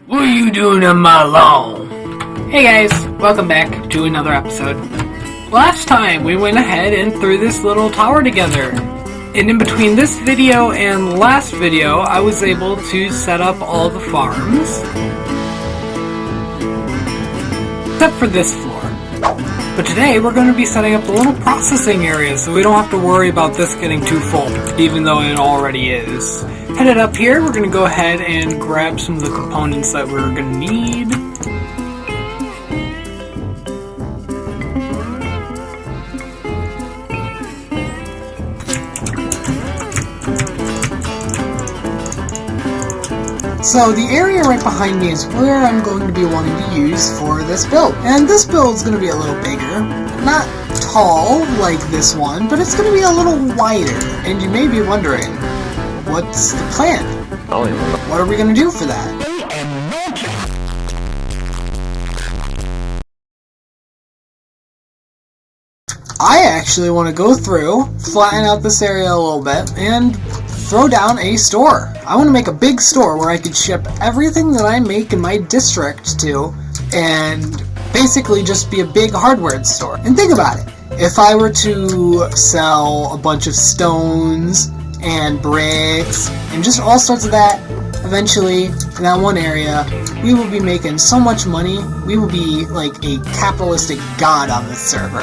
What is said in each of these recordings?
What are you doing on my lawn? Hey guys, welcome back to another episode. Last time we went ahead and threw this little tower together. And in between this video and last video, I was able to set up all the farms. Except for this floor. But today we're going to be setting up the little processing area so we don't have to worry about this getting too full, even though it already is. Headed up here, we're going to go ahead and grab some of the components that we're going to need. So the area right behind me is where I'm going to be wanting to use for this build. And this build is going to be a little bigger. Not tall like this one, but it's going to be a little wider. And you may be wondering, what's the plan? What are we going to do for that? I actually want to go through, flatten out this area a little bit, and throw down a store. I want to make a big store where I could ship everything that I make in my district to, and basically just be a big hardware store. And think about it. If I were to sell a bunch of stones and bricks and just all sorts of that, eventually in that one area, we will be making so much money. We will be like a capitalistic god on this server.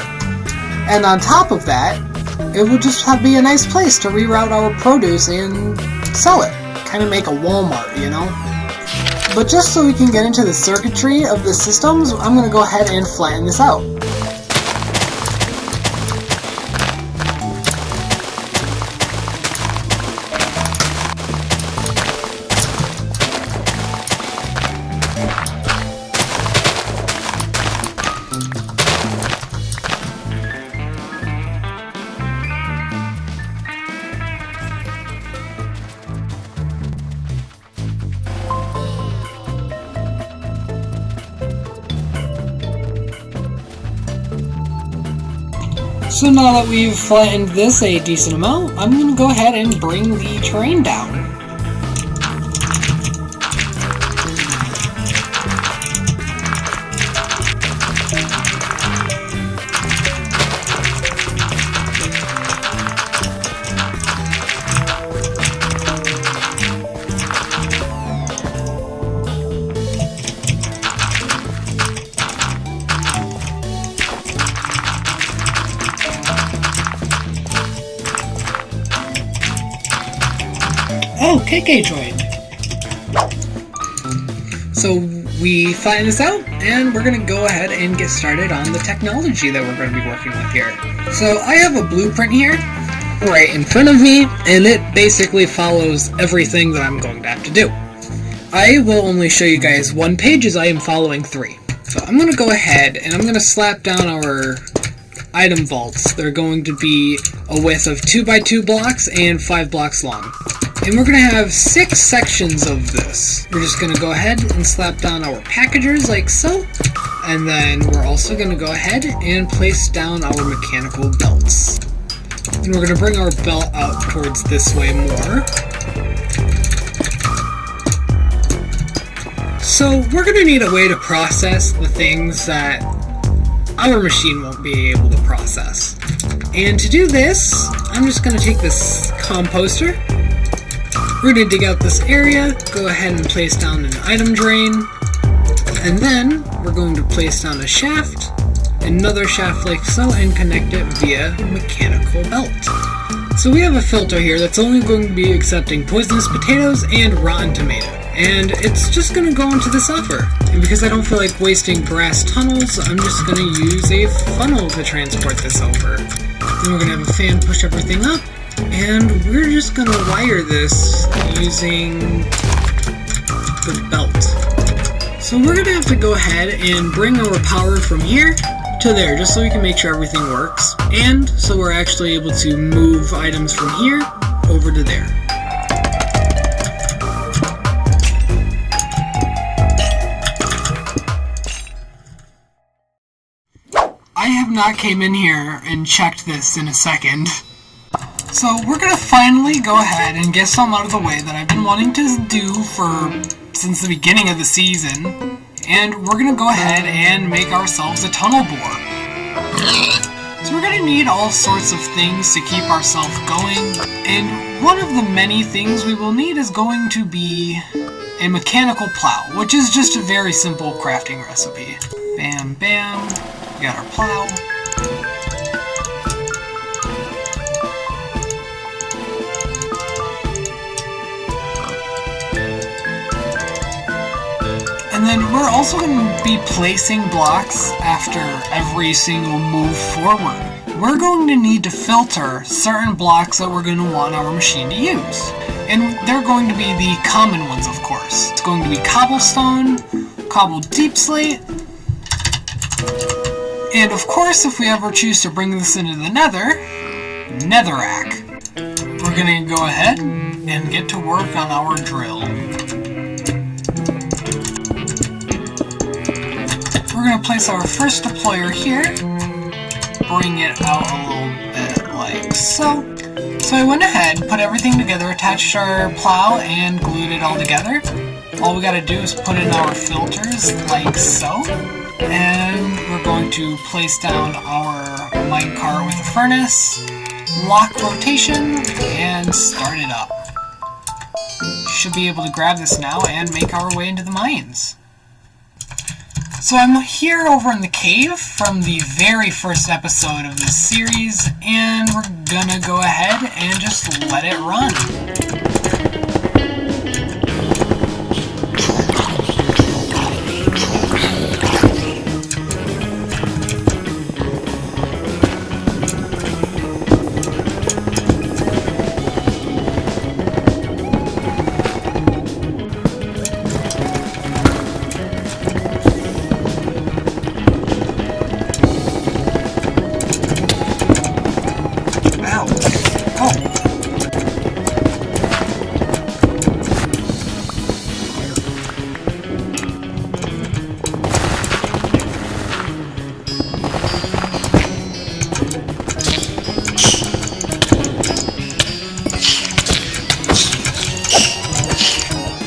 And on top of that, it would just be a nice place to reroute our produce and sell it. Kind of make a Walmart, you know? But just so we can get into the circuitry of the systems, I'm going to go ahead and flatten this out. So now that we've flattened this a decent amount, I'm going to go ahead and bring the terrain down. Oh, KK joined. So we flatten this out, and we're going to go ahead and get started on the technology that we're going to be working with here. So I have a blueprint here right in front of me, and it basically follows everything that I'm going to have to do. I will only show you guys one page as I am following three. So I'm going to go ahead and I'm going to slap down our item vaults. They're going to be a width of 2x2 blocks and 5 blocks long. And we're going to have 6 sections of this. We're just going to go ahead and slap down our packagers like so. And then we're also going to go ahead and place down our mechanical belts. And we're going to bring our belt out towards this way more. So we're going to need a way to process the things that our machine won't be able to process. And to do this, I'm just going to take this composter. We're going to dig out this area, go ahead and place down an item drain, and then we're going to place down a shaft, another shaft like so, and connect it via mechanical belt. So we have a filter here that's only going to be accepting poisonous potatoes and rotten tomato, and it's just going to go into this offer. And because I don't feel like wasting brass tunnels, I'm just going to use a funnel to transport this over. Then we're going to have a fan push everything up. And we're just going to wire this using the belt. So we're going to have to go ahead and bring our power from here to there, just so we can make sure everything works. And so we're actually able to move items from here over to there. I have not came in here and checked this in a second. So we're going to finally go ahead and get some out of the way that I've been wanting to do for since the beginning of the season, and we're gonna go ahead and make ourselves a tunnel bore. So we're gonna need all sorts of things to keep ourselves going, and one of the many things we will need is going to be a mechanical plow, which is just a very simple crafting recipe. Bam, bam, we got our plow. And then we're also going to be placing blocks after every single move forward. We're going to need to filter certain blocks that we're going to want our machine to use. And they're going to be the common ones, of course. It's going to be cobblestone, cobbled deep slate, and of course, if we ever choose to bring this into the nether, netherrack. We're going to go ahead and get to work on our drill. We're going to place our first deployer here, bring it out a little bit like so. So I went ahead, put everything together, attached our plow, and glued it all together. All we got to do is put in our filters like so. And we're going to place down our minecart with a furnace, lock rotation, and start it up. Should be able to grab this now and make our way into the mines. So I'm here over in the cave from the very first episode of this series, and we're gonna go ahead and just let it run.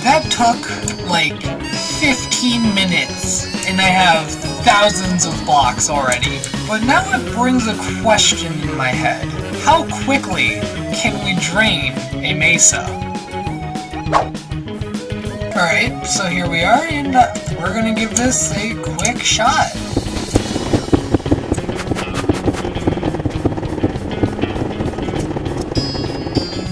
That took like 15 minutes, and I have thousands of blocks already. But now it brings a question in my head. How quickly can we drain a mesa? Alright, so here we are, and we're gonna give this a quick shot.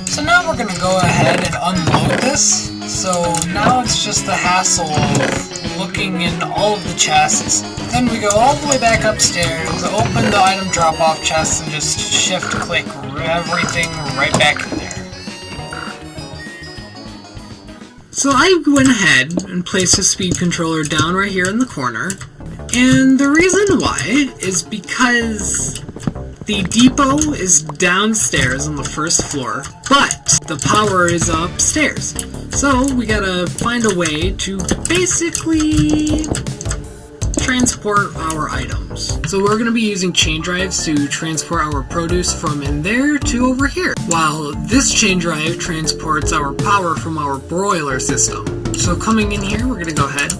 So now we're gonna go ahead and unload this. So now it's just the hassle of looking in all of the chests. Then we go all the way back upstairs, open the item drop-off chest, and just shift-click everything right back in there. So I went ahead and placed the speed controller down right here in the corner. And the reason why is because the depot is downstairs on the first floor, but the power is upstairs. So we gotta find a way to basically transport our items. So we're gonna be using chain drives to transport our produce from in there to over here, while this chain drive transports our power from our broiler system. So coming in here, we're gonna go ahead,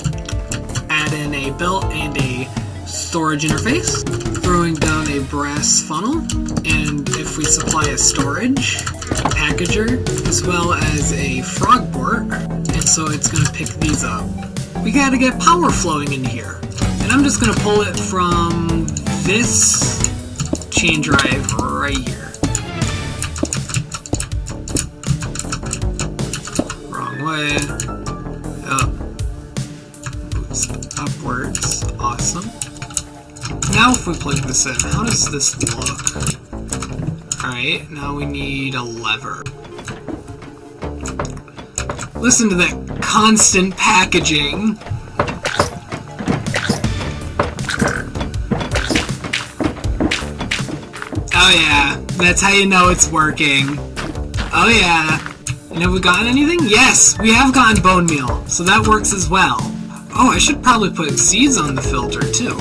add in a belt and a storage interface, throwing down a brass funnel, and if we supply a storage, packager, as well as a frog port, and so it's going to pick these up. We gotta get power flowing in here, and I'm just going to pull it from this chain drive right here. Wrong way. Up. Moves upwards. Awesome. Now if we plug this in, how does this look? Alright, now we need a lever. Listen to that constant packaging. Oh yeah, that's how you know it's working. Oh yeah. And have we gotten anything? Yes, we have gotten bone meal, so that works as well. Oh, I should probably put seeds on the filter too.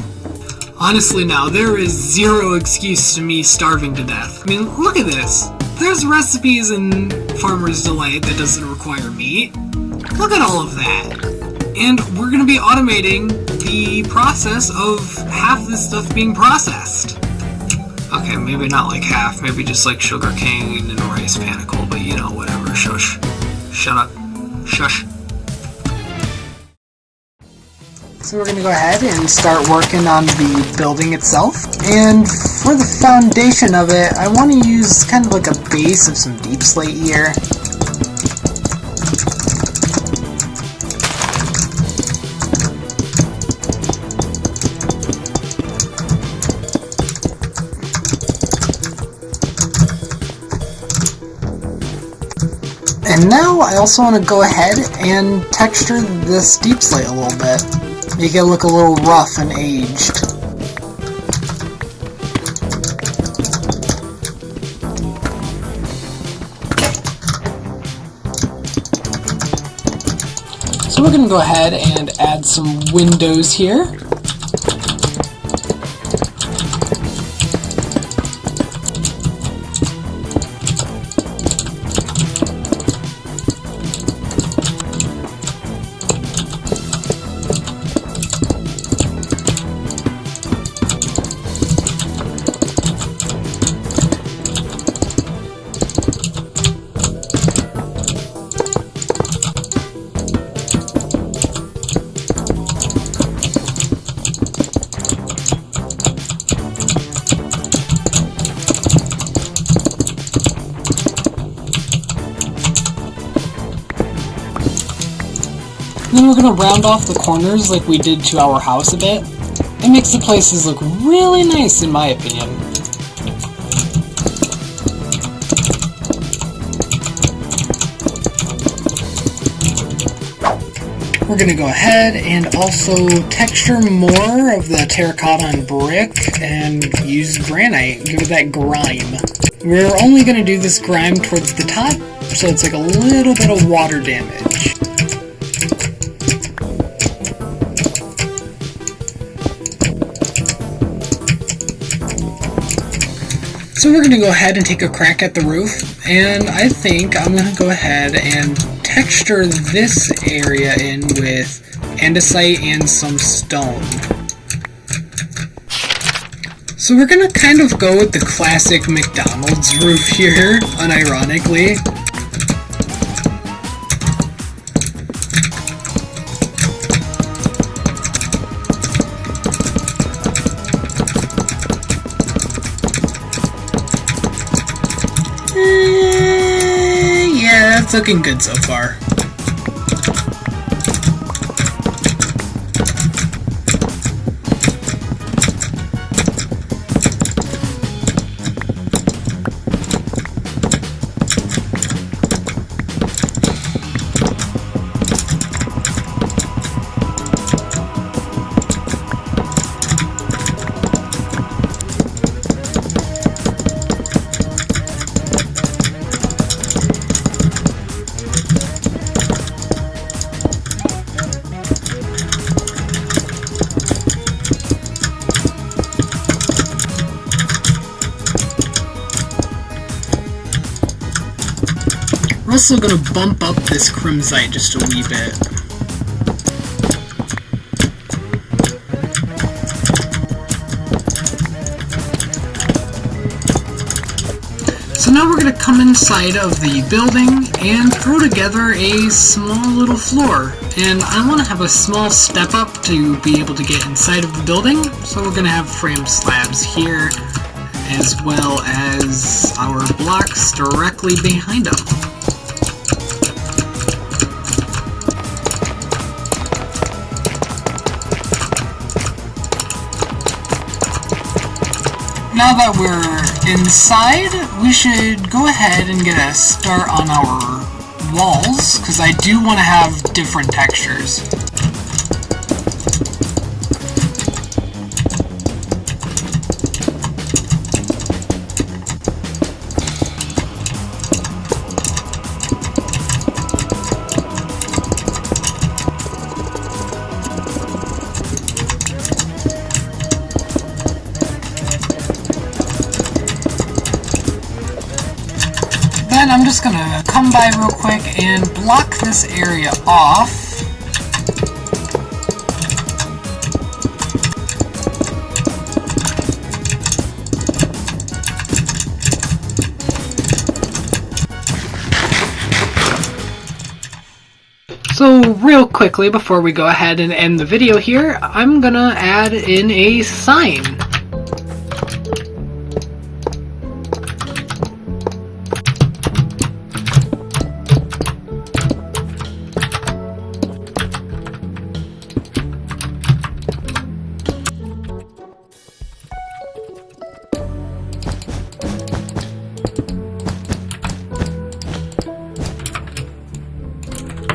Honestly now, there is zero excuse to me starving to death. I mean, look at this. There's recipes in Farmer's Delight that doesn't require meat. Look Look at all of that. And we're going to be automating the process of half this stuff being processed. Okay, maybe not like half, maybe just like sugar cane and rice panicle, but you know, whatever, shush. Shut up. Shush. So we're going to go ahead and start working on the building itself. And for the foundation of it, I want to use kind of like a base of some deep slate here. And now I also want to go ahead and texture this deep slate a little bit. Make it look a little rough and aged. So we're going to go ahead and add some windows here. Then we're going to round off the corners like we did to our house a bit. It makes the places look really nice in my opinion. We're going to go ahead and also texture more of the terracotta and brick and use granite, give it that grime. We're only going to do this grime towards the top, so it's like a little bit of water damage. So we're going to go ahead and take a crack at the roof, and I think I'm going to go ahead and texture this area in with andesite and some stone. So we're going to kind of go with the classic McDonald's roof here, unironically. Yeah, that's looking good so far. I'm also going to bump up this crimsite just a wee bit. So now we're going to come inside of the building and throw together a small little floor. And I want to have a small step up to be able to get inside of the building. So we're going to have frame slabs here, as well as our blocks directly behind them. Now that we're inside, we should go ahead and get a start on our walls, because I do want to have different textures. That I'm just gonna come by real quick and block this area off. So real quickly, before we go ahead and end the video here, I'm gonna add in a sign.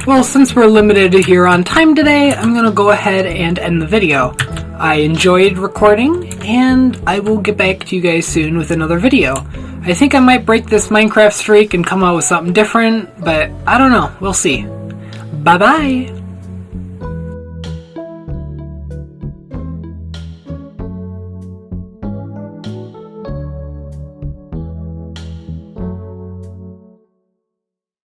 Well, since we're limited here on time today, I'm going to go ahead and end the video. I enjoyed recording, and I will get back to you guys soon with another video. I think I might break this Minecraft streak and come out with something different, but I don't know. We'll see. Bye-bye!